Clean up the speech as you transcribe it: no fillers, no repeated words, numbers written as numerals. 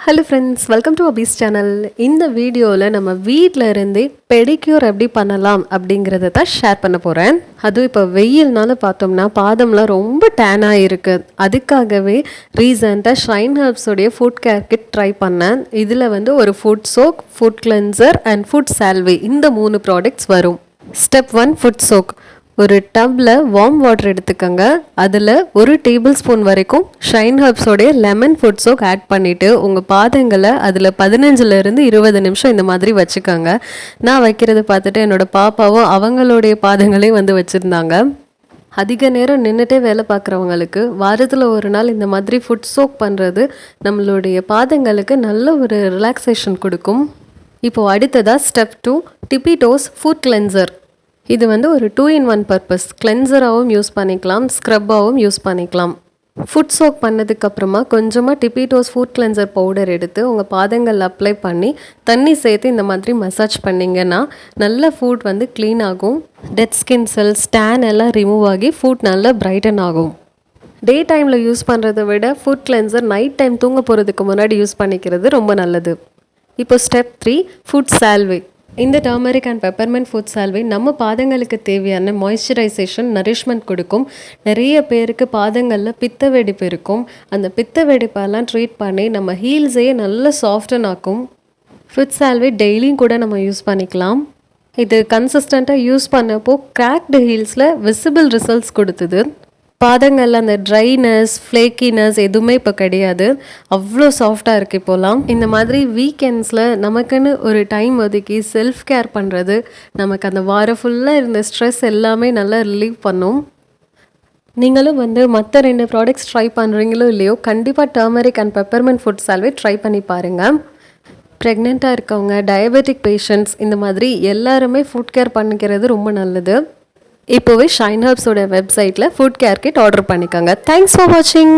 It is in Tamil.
ஹலோ ஃப்ரெண்ட்ஸ், வெல்கம் டு அபீஸ் சேனல். இந்த வீடியோவில் நம்ம வீட்டில் இருந்தே பெடிக்யூர் எப்படி பண்ணலாம் அப்படிங்கிறத தான் ஷேர் பண்ண போகிறேன். அதுவும் இப்போ வெயில்னால பார்த்தோம்னா பாதம்லாம் ரொம்ப டேனாக இருக்குது. அதுக்காகவே ரீசெண்டாக ஷைன் ஹெர்ப்ஸோடைய ஃபுட் கேர் கிட் ட்ரை பண்ணேன். இதில் ஒரு foot soak, foot cleanser and foot salve இந்த 3 ப்ராடக்ட்ஸ் வரும். Step 1 foot soak. ஒரு டப்பில் வார்ம் வாட்டர் எடுத்துக்கோங்க. அதில் 1 டேபிள் ஸ்பூன் வரைக்கும் ஷைன் ஹெர்ப்ஸோடைய லெமன் ஃபுட் சோக் ஆட் பண்ணிவிட்டு உங்கள் பாதங்களை அதில் 15லேருந்து 20 நிமிஷம் இந்த மாதிரி வச்சுக்கோங்க. நான் வைக்கிறத பார்த்துட்டு என்னோடய பாப்பாவும் அவங்களுடைய பாதங்களையும் வச்சுருந்தாங்க. அதிக நேரம் நின்றுட்டே வேலை பார்க்குறவங்களுக்கு வாரத்தில் ஒரு நாள் இந்த மாதிரி ஃபுட் சோக் பண்ணுறது நம்மளுடைய பாதங்களுக்கு நல்ல ஒரு ரிலாக்ஸேஷன் கொடுக்கும். இப்போது அடுத்ததாக ஸ்டெப் 2 டிப்பி டோஸ் ஃபுட் கிளென்சர். இது ஒரு 2-in-1 பர்பஸ். கிளென்சராகவும் யூஸ் பண்ணிக்கலாம், ஸ்க்ரப்பாகவும் யூஸ் பண்ணிக்கலாம். ஃபுட் சோக் பண்ணதுக்கப்புறமா கொஞ்சமாக டிப்பி டோஸ் ஃபுட் கிளென்சர் பவுடர் எடுத்து உங்கள் பாதங்கள் அப்ளை பண்ணி தண்ணி சேர்த்து இந்த மாதிரி மசாஜ் பண்ணிங்கன்னா நல்ல ஃபுட் க்ளீன் ஆகும். டெட் ஸ்கின் செல்ஸ், டேன் எல்லாம் ரிமூவ் ஆகி ஃபுட் நல்லா பிரைட்டன் ஆகும். டே டைமில் யூஸ் பண்ணுறதை விட ஃபுட் கிளென்சர் நைட் டைம் தூங்க போகிறதுக்கு முன்னாடி யூஸ் பண்ணிக்கிறது ரொம்ப நல்லது. இப்போ ஸ்டெப் 3 ஃபுட் சால்வே. இந்த டர்மரிக் அண்ட் பெப்பர்மெண்ட் ஃபுட் சால்வே நம்ம பாதங்களுக்கு தேவையான மாய்ஸ்சரைசேஷன், நரிஷ்மெண்ட் கொடுக்கும். நிறைய பேருக்கு பாதங்களில் பித்த வெடிப்பு இருக்கும். அந்த பித்த வெடிப்பெல்லாம் ட்ரீட் பண்ணி நம்ம ஹீல்ஸையே நல்ல சாஃப்டன் ஆக்கும். ஃபுட் சால்வே டெய்லியும் கூட நம்ம யூஸ் பண்ணிக்கலாம். இது கன்சிஸ்டண்ட்டாக யூஸ் பண்ணப்போ கிராக்டு ஹீல்ஸில் விசிபிள் ரிசல்ட்ஸ் கொடுத்தது. பாதங்களில் அந்த ட்ரைனஸ், ஃப்ளேக்கினஸ் எதுவுமே இப்போ கிடையாது. அவ்வளோ சாஃப்டாக இருக்குது இப்போலாம். இந்த மாதிரி வீக்கெண்ட்ஸில் நமக்குன்னு ஒரு டைம் ஒதுக்கி செல்ஃப் கேர் பண்ணுறது நமக்கு அந்த வாரம் ஃபுல்லாக இருந்த ஸ்ட்ரெஸ் எல்லாமே நல்லா ரிலீவ் பண்ணும். நீங்களும் மற்ற 2 ப்ராடக்ட்ஸ் ட்ரை பண்ணுறீங்களோ இல்லையோ, கண்டிப்பாக turmeric and peppermint food Salve try பண்ணி பாருங்கள். ப்ரெக்னெண்ட்டாக இருக்கவங்க, டயபெட்டிக் பேஷண்ட்ஸ் இந்த மாதிரி எல்லாருமே ஃபுட் கேர் பண்ணிக்கிறது ரொம்ப நல்லது. இப்போவே ஷைன் ஹெர்ப்ஸோட வெப்சைட்டில் ஃபுட் கேர் கிட் ஆர்டர் பண்ணிக்கோங்க. தேங்க்ஸ் ஃபார் வாட்சிங்.